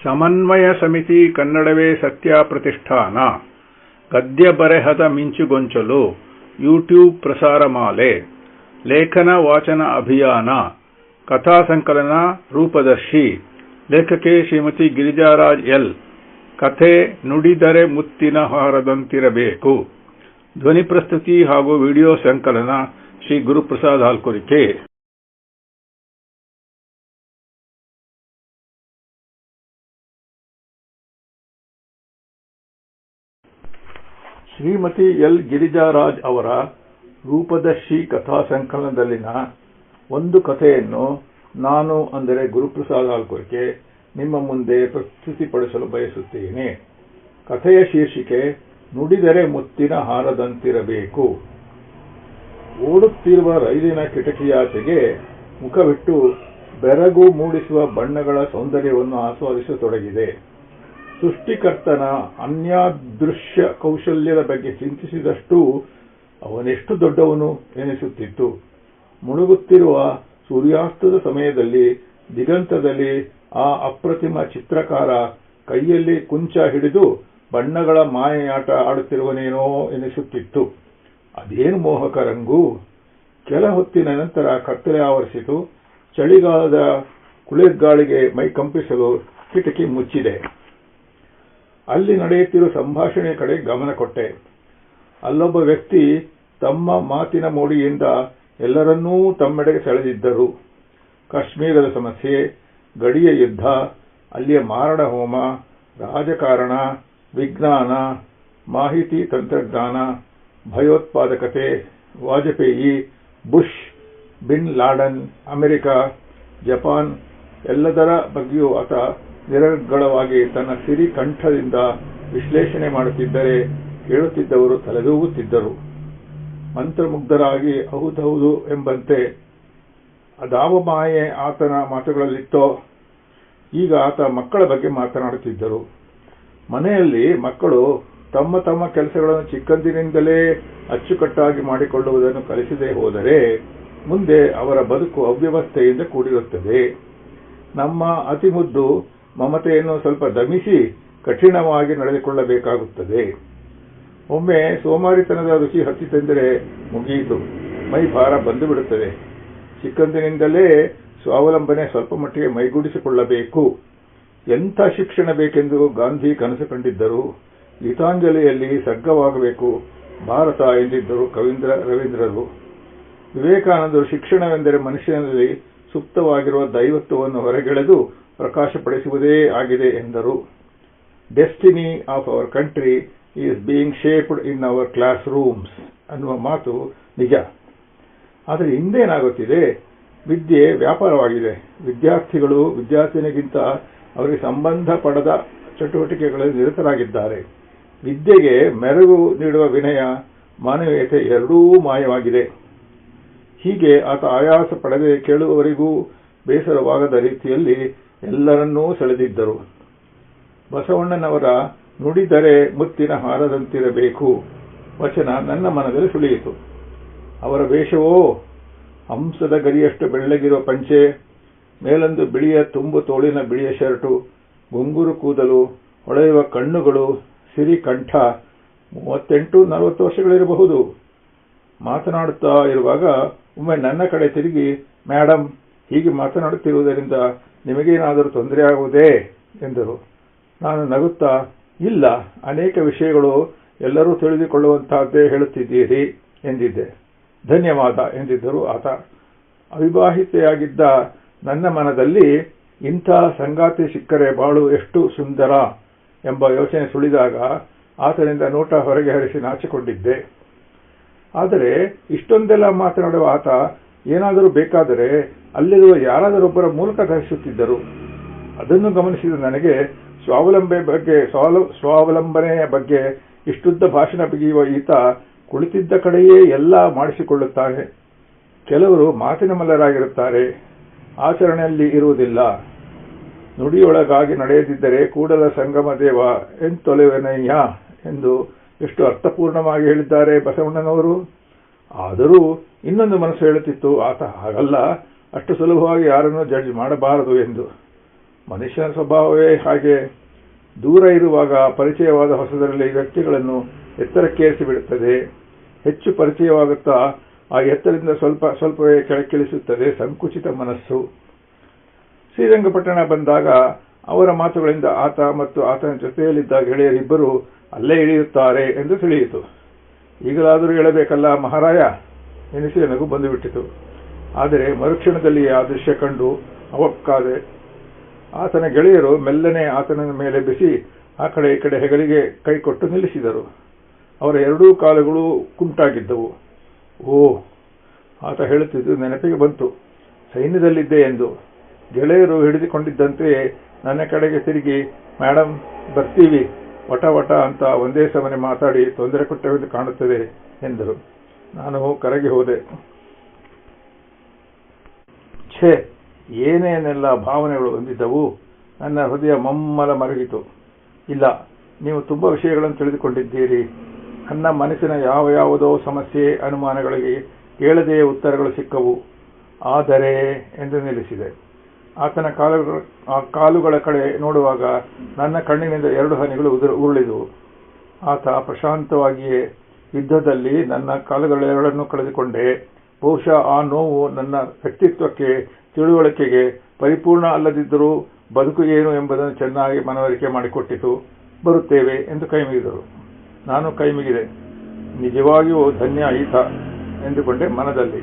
ಸಮನ್ವಯ ಸಮಿತಿ ಕನ್ನಡವೇ ಸತ್ಯ ಪ್ರತಿಷ್ಠಾನ ಗದ್ಯ ಬರೆಹದ ಮಿಂಚುಗೊಂಚಲು ಯೂಟ್ಯೂಬ್ ಪ್ರಸಾರ ಮಾಲೆ ಲೇಖನ ವಾಚನ ಅಭಿಯಾನ ಕಥಾ ಸಂಕಲನ ರೂಪದರ್ಶಿ ಲೇಖಕಿ ಶ್ರೀಮತಿ ಗಿರಿಜಾರಾಜ್ ಎಲ್. ಕಥೆ ನುಡಿದರೆ ಮುತ್ತಿನ ಹಾರದಂತಿರಬೇಕು. ಧ್ವನಿ ಪ್ರಸ್ತುತಿ ಹಾಗೂ ವಿಡಿಯೋ ಸಂಕಲನ ಶ್ರೀ ಗುರುಪ್ರಸಾದ್ ಹಾಲ್ಕುರಿಕೆ. ಶ್ರೀಮತಿ ಎಲ್. ಗಿರಿಜಾರಾಜ್ ಅವರ ರೂಪದರ್ಶಿ ಕಥಾ ಸಂಕಲನದಲ್ಲಿನ ಒಂದು ಕಥೆಯನ್ನು ನಾನು ಅಂದರೆ ಗುರುಪ್ರಸಾದ್ ಹಾಲ್ಕುರಿಕೆ ನಿಮ್ಮ ಮುಂದೆ ಪ್ರಸ್ತುತಿಪಡಿಸಲು ಬಯಸುತ್ತೇನೆ. ಕಥೆಯ ಶೀರ್ಷಿಕೆ ನುಡಿದರೆ ಮುತ್ತಿನ ಹಾರದಂತಿರಬೇಕು. ಓಡುತ್ತಿರುವ ರೈಲಿನ ಕಿಟಕಿಯಾಚೆಗೆ ಮುಖವಿಟ್ಟು ಬೆರಗು ಮೂಡಿಸುವ ಬಣ್ಣಗಳ ಸೌಂದರ್ಯವನ್ನು ಆಸ್ವಾದಿಸತೊಡಗಿದೆ. ಸೃಷ್ಟಿಕರ್ತನ ಅನ್ಯಾದೃಶ್ಯ ಕೌಶಲ್ಯದ ಬಗ್ಗೆ ಚಿಂತಿಸಿದಷ್ಟೂ ಅವನೆಷ್ಟು ದೊಡ್ಡವನು ಎನಿಸುತ್ತಿತ್ತು. ಮುಳುಗುತ್ತಿರುವ ಸೂರ್ಯಾಸ್ತದ ಸಮಯದಲ್ಲಿ ದಿಗಂತದಲ್ಲಿ ಆ ಅಪ್ರತಿಮ ಚಿತ್ರಕಾರ ಕೈಯಲ್ಲಿ ಕುಂಚ ಹಿಡಿದು ಬಣ್ಣಗಳ ಮಾಯೆಯಾಟ ಆಡುತ್ತಿರುವನೇನೋ ಎನಿಸುತ್ತಿತ್ತು. ಅದೇನು ಮೋಹಕ ರಂಗು! ಕೆಲ ಹೊತ್ತಿನ ನಂತರ ಕತ್ತಲೆ ಆವರಿಸಿತು. ಚಳಿಗಾಲದ ಕುಳಿರ್ಗಾಳಿಗೆ ಮೈ ಕಂಪಿಸಲು ಕಿಟಕಿ ಮುಚ್ಚಿದೆ. ಅಲ್ಲಿ ನಡೆಯುತ್ತಿರುವ ಸಂಭಾಷಣೆ ಕಡೆ ಗಮನ ಕೊಟ್ಟೆ. ಅಲ್ಲೊಬ್ಬ ವ್ಯಕ್ತಿ ತಮ್ಮ ಮಾತಿನ ಮೋಡಿಯಿಂದ ಎಲ್ಲರನ್ನೂ ತಮ್ಮೆಡೆಗೆ ಸೆಳೆದಿದ್ದರು. ಕಾಶ್ಮೀರದ ಸಮಸ್ಯೆ, ಗಡಿಯ ಯುದ್ಧ, ಅಲ್ಲಿಯ ಮಾರಣ ಹೋಮ, ರಾಜಕಾರಣ, ವಿಜ್ಞಾನ, ಮಾಹಿತಿ ತಂತ್ರಜ್ಞಾನ, ಭಯೋತ್ಪಾದಕತೆ, Vajpayee, Bush, bin Laden, America, Japan ಎಲ್ಲದರ ಬಗ್ಗೆಯೂ ಆತ ನಿರರ್ಗಳವಾಗಿ ತನ್ನ ಸಿರಿ ಕಂಠದಿಂದ ವಿಶ್ಲೇಷಣೆ ಮಾಡುತ್ತಿದ್ದರೆ ಕೇಳುತ್ತಿದ್ದವರು ತಲೆದೂಗುತ್ತಿದ್ದರು. ಮಂತ್ರಮುಗ್ಧರಾಗಿ ಹೌದೌದು ಎಂಬಂತೆ ಅದಾವ ಮಾಯೆ ಆತನ ಮಾತುಗಳಲ್ಲಿತ್ತೋ. ಈಗ ಆತ ಮಕ್ಕಳ ಬಗ್ಗೆ ಮಾತನಾಡುತ್ತಿದ್ದರು. ಮನೆಯಲ್ಲಿ ಮಕ್ಕಳು ತಮ್ಮ ತಮ್ಮ ಕೆಲಸಗಳನ್ನು ಚಿಕ್ಕಂದಿನಿಂದಲೇ ಅಚ್ಚುಕಟ್ಟಾಗಿ ಮಾಡಿಕೊಳ್ಳುವುದನ್ನು ಕಲಿಸದೇ ಹೋದರೆ ಮುಂದೆ ಅವರ ಬದುಕು ಅವ್ಯವಸ್ಥೆಯಿಂದ ಕೂಡಿರುತ್ತದೆ. ನಮ್ಮ ಅತಿಮುದ್ದು ಮಮತೆಯನ್ನು ಸ್ವಲ್ಪ ದಮಿಸಿ ಕಠಿಣವಾಗಿ ನಡೆದುಕೊಳ್ಳಬೇಕಾಗುತ್ತದೆ. ಒಮ್ಮೆ ಸೋಮಾರಿತನದ ರುಚಿ ಹತ್ತಿತೆಂದರೆ ಮುಗಿಯಿತು, ಮೈ ಭಾರ ಬಂದು ಬಿಡುತ್ತದೆ. ಚಿಕ್ಕಂದಿನಿಂದಲೇ ಸ್ವಾವಲಂಬನೆ ಸ್ವಲ್ಪ ಮಟ್ಟಿಗೆ ಮೈಗೂಡಿಸಿಕೊಳ್ಳಬೇಕು. ಎಂಥ ಶಿಕ್ಷಣ ಬೇಕೆಂದು ಗಾಂಧಿ ಕನಸು ಕಂಡಿದ್ದರು. ಗೀತಾಂಜಲಿಯಲ್ಲಿ ಸಗ್ಗವಾಗಬೇಕು ಭಾರತ ಎಂದಿದ್ದರು ರವೀಂದ್ರರು. ವಿವೇಕಾನಂದರು ಶಿಕ್ಷಣವೆಂದರೆ ಮನುಷ್ಯನಲ್ಲಿ ಸುಪ್ತವಾಗಿರುವ ದೈವತ್ವವನ್ನು ಹೊರಗೆಳೆದು ಪ್ರಕಾಶಪಡಿಸುವುದೇ ಆಗಿದೆ ಎಂದರು. Destiny of our country is being shaped in our class rooms ಅನ್ನುವ ಮಾತು ನಿಜ. ಆದರೆ ಹಿಂದೇನಾಗುತ್ತಿದೆ? ವಿದ್ಯೆ ವ್ಯಾಪಾರವಾಗಿದೆ. ವಿದ್ಯಾರ್ಥಿಗಳು ವಿದ್ಯಾರ್ಥಿನಿಗಿಂತ ಅವರಿಗೆ ಸಂಬಂಧಪಡದ ಚಟುವಟಿಕೆಗಳಲ್ಲಿ ನಿರತರಾಗಿದ್ದಾರೆ. ವಿದ್ಯೆಗೆ ಮೆರುಗು ನೀಡುವ ವಿನಯ, ಮಾನವೀಯತೆ ಎರಡೂ ಮಾಯವಾಗಿದೆ. ಹೀಗೆ ಆತ ಆಯಾಸ ಪಡೆದೇ ಕೇಳುವವರಿಗೂ ಬೇಸರವಾಗದ ರೀತಿಯಲ್ಲಿ ಎಲ್ಲರನ್ನೂ ಸೆಳೆದಿದ್ದರು. ಬಸವಣ್ಣನವರ ನುಡಿದರೆ ಮುತ್ತಿನ ಹಾರದಂತಿರಬೇಕು ವಚನ ನನ್ನ ಮನದಲ್ಲಿ ಸುಳಿಯಿತು. ಅವರ ವೇಷವೋ ಹಂಸದ ಗರಿಯಷ್ಟು ಬೆಳ್ಳಗಿರುವ ಪಂಚೆ, ಮೇಲೊಂದು ಬಿಳಿಯ ತುಂಬು ತೋಳಿನ ಬಿಳಿಯ ಶರ್ಟು, ಗುಂಗುರು ಕೂದಲು, ಹೊಳೆಯುವ ಕಣ್ಣುಗಳು, ಸಿರಿ ಕಂಠ. 38-40 ವರ್ಷಗಳಿರಬಹುದು. ಮಾತನಾಡುತ್ತಾ ಇರುವಾಗ ಒಮ್ಮೆ ನನ್ನ ಕಡೆ ತಿರುಗಿ, ಮೇಡಮ್, ಹೀಗೆ ಮಾತನಾಡುತ್ತಿರುವುದರಿಂದ ನಿಮಗೇನಾದರೂ ತೊಂದರೆಯಾಗುವುದೇ ಎಂದರು. ನಾನು ನಗುತ್ತಾ, ಇಲ್ಲ, ಅನೇಕ ವಿಷಯಗಳು ಎಲ್ಲರೂ ತಿಳಿದುಕೊಳ್ಳುವಂತಹದ್ದೇ ಹೇಳುತ್ತಿದ್ದೀರಿ ಎಂದಿದ್ದೆ. ಧನ್ಯವಾದ ಎಂದಿದ್ದರು ಆತ. ಅವಿವಾಹಿತೆಯಾಗಿದ್ದ ನನ್ನ ಮನದಲ್ಲಿ ಇಂಥ ಸಂಗಾತಿ ಸಿಕ್ಕರೆ ಬಾಳು ಎಷ್ಟು ಸುಂದರ ಎಂಬ ಯೋಚನೆ ಸುಳಿದಾಗ ಆತನಿಂದ ನೋಟ ಹೊರಗೆ ಹರಿಸಿ ನಾಚಿಕೊಂಡಿದ್ದೆ. ಆದರೆ ಇಷ್ಟೊಂದೆಲ್ಲ ಮಾತನಾಡುವ ಆತ ಏನಾದರೂ ಬೇಕಾದರೆ ಅಲ್ಲಿರುವ ಯಾರಾದರೊಬ್ಬರ ಮೂಲಕ ಧರಿಸುತ್ತಿದ್ದರು. ಅದನ್ನು ಗಮನಿಸಿದ ನನಗೆ ಸ್ವಾವಲಂಬನೆಯ ಬಗ್ಗೆ ಇಷ್ಟುದ್ದ ಭಾಷಣ ಬಿಗಿಯುವ ಈತ ಕುಳಿತಿದ್ದ ಕಡೆಯೇ ಎಲ್ಲ ಮಾಡಿಸಿಕೊಳ್ಳುತ್ತಾನೆ. ಕೆಲವರು ಮಾತಿನ ಮಲ್ಲರಾಗಿರುತ್ತಾರೆ, ಆಚರಣೆಯಲ್ಲಿ ಇರುವುದಿಲ್ಲ. ನುಡಿಯೊಳಗಾಗಿ ನಡೆಯದಿದ್ದರೆ ಕೂಡಲ ಸಂಗಮ ದೇವ ಎಂತೊಲೆವೆನಯ್ಯ ಎಂದು ಎಷ್ಟು ಅರ್ಥಪೂರ್ಣವಾಗಿ ಹೇಳಿದ್ದಾರೆ ಬಸವಣ್ಣನವರು. ಆದರೂ ಇನ್ನೊಂದು ಮನಸ್ಸು ಹೇಳುತ್ತಿತ್ತು, ಆತ ಹಾಗಲ್ಲ, ಅಷ್ಟು ಸುಲಭವಾಗಿ ಯಾರನ್ನೂ ಜಡ್ಜ್ ಮಾಡಬಾರದು ಎಂದು. ಮನುಷ್ಯನ ಸ್ವಭಾವವೇ ಹಾಗೆ. ದೂರ ಇರುವಾಗ ಪರಿಚಯವಾದ ಹೊಸದರಲ್ಲಿ ವ್ಯಕ್ತಿಗಳನ್ನು ಎತ್ತರಕ್ಕೇರಿಸಿಬಿಡುತ್ತದೆ. ಹೆಚ್ಚು ಪರಿಚಯವಾಗುತ್ತಾ ಆ ಎತ್ತರದಿಂದ ಸ್ವಲ್ಪವೇ ಕೆಳಕ್ಕಿಳಿಸುತ್ತದೆ ಸಂಕುಚಿತ ಮನಸ್ಸು. ಶ್ರೀರಂಗಪಟ್ಟಣ ಬಂದಾಗ ಅವರ ಮಾತುಗಳಿಂದ ಆತ ಮತ್ತು ಆತನ ಜೊತೆಯಲ್ಲಿದ್ದ ಗೆಳೆಯರಿಬ್ಬರು ಅಲ್ಲೇ ಇಳಿಯುತ್ತಾರೆ ಎಂದು ತಿಳಿಯಿತು. ಈಗಲಾದರೂ ಹೇಳಬೇಕಲ್ಲ ಮಹಾರಾಯ ಎನಿಸಿ ನಗು ಬಂದುಬಿಟ್ಟಿತು. ಆದರೆ ಮರುಕ್ಷಣದಲ್ಲಿ ಆ ದೃಶ್ಯ ಕಂಡು ಅವಕ್ಕಾದೆ. ಆತನ ಗೆಳೆಯರು ಮೆಲ್ಲನೆ ಆತನ ಮೇಲೆ ಬಿಸಿ ಆ ಕಡೆ ಈ ಕಡೆ ಹೆಗಲಿಗೆ ಕೈಕೊಟ್ಟು ನಿಲ್ಲಿಸಿದರು. ಅವರ ಎರಡೂ ಕಾಲುಗಳು ಕುಂಟಾಗಿದ್ದವು. ಓ, ಆತ ಹೇಳುತ್ತಿದ್ದು ನೆನಪಿಗೆ ಬಂತು. ಸೈನ್ಯದಲ್ಲಿದ್ದೆ ಎಂದು. ಗೆಳೆಯರು ಹಿಡಿದುಕೊಂಡಿದ್ದಂತೆಯೇ ನನ್ನ ಕಡೆಗೆ ತಿರುಗಿ, ಮೇಡಮ್ ಬರ್ತೀವಿ, ವಟ ವಟ ಅಂತ ಒಂದೇ ಸಮನೆ ಮಾತಾಡಿ ತೊಂದರೆ ಕೊಟ್ಟವೆಂದು ಕಾಣುತ್ತದೆ ಎಂದರು. ನಾನು ಕರಗಿ ಹೋದೆ. ಛೇ, ಏನೇನೆಲ್ಲ ಭಾವನೆಗಳು ಹೊಂದಿದ್ದವು. ನನ್ನ ಹೃದಯ ಮಮ್ಮಲ ಮರಗಿತು. ಇಲ್ಲ, ನೀವು ತುಂಬಾ ವಿಷಯಗಳನ್ನು ತಿಳಿದುಕೊಂಡಿದ್ದೀರಿ. ನನ್ನ ಮನಸ್ಸಿನ ಯಾವುದೋ ಸಮಸ್ಯೆ ಅನುಮಾನಗಳಿಗೆ ಕೇಳದೆಯೇ ಉತ್ತರಗಳು ಸಿಕ್ಕವು. ಆದರೆ ಎಂದು ನಿಲ್ಲಿಸಿದೆ. ಆತನ ಕಾಲುಗಳ ಕಡೆ ನೋಡುವಾಗ ನನ್ನ ಕಣ್ಣಿನಿಂದ 2 ಹನಿಗಳು ಉರುಳಿದವು. ಆತ ಪ್ರಶಾಂತವಾಗಿಯೇ, ಯುದ್ಧದಲ್ಲಿ ನನ್ನ ಕಾಲುಗಳೆರಡನ್ನೂ ಕಳೆದುಕೊಂಡೆ. ಬಹುಶಃ ಆ ನೋವು ನನ್ನ ವ್ಯಕ್ತಿತ್ವಕ್ಕೆ, ತಿಳುವಳಿಕೆಗೆ ಪರಿಪೂರ್ಣ ಅಲ್ಲದಿದ್ದರೂ ಬದುಕು ಏನು ಎಂಬುದನ್ನು ಚೆನ್ನಾಗಿ ಮನವರಿಕೆ ಮಾಡಿಕೊಟ್ಟಿತು. ಬರುತ್ತೇವೆ ಎಂದು ಕೈಮುಗಿದರು. ನಾನು ಕೈಮುಗಿದೆ. ನಿಜವಾಗಿಯೂ ಧನ್ಯ ಈತ ಎಂದುಕೊಂಡೆ ಮನದಲ್ಲಿ.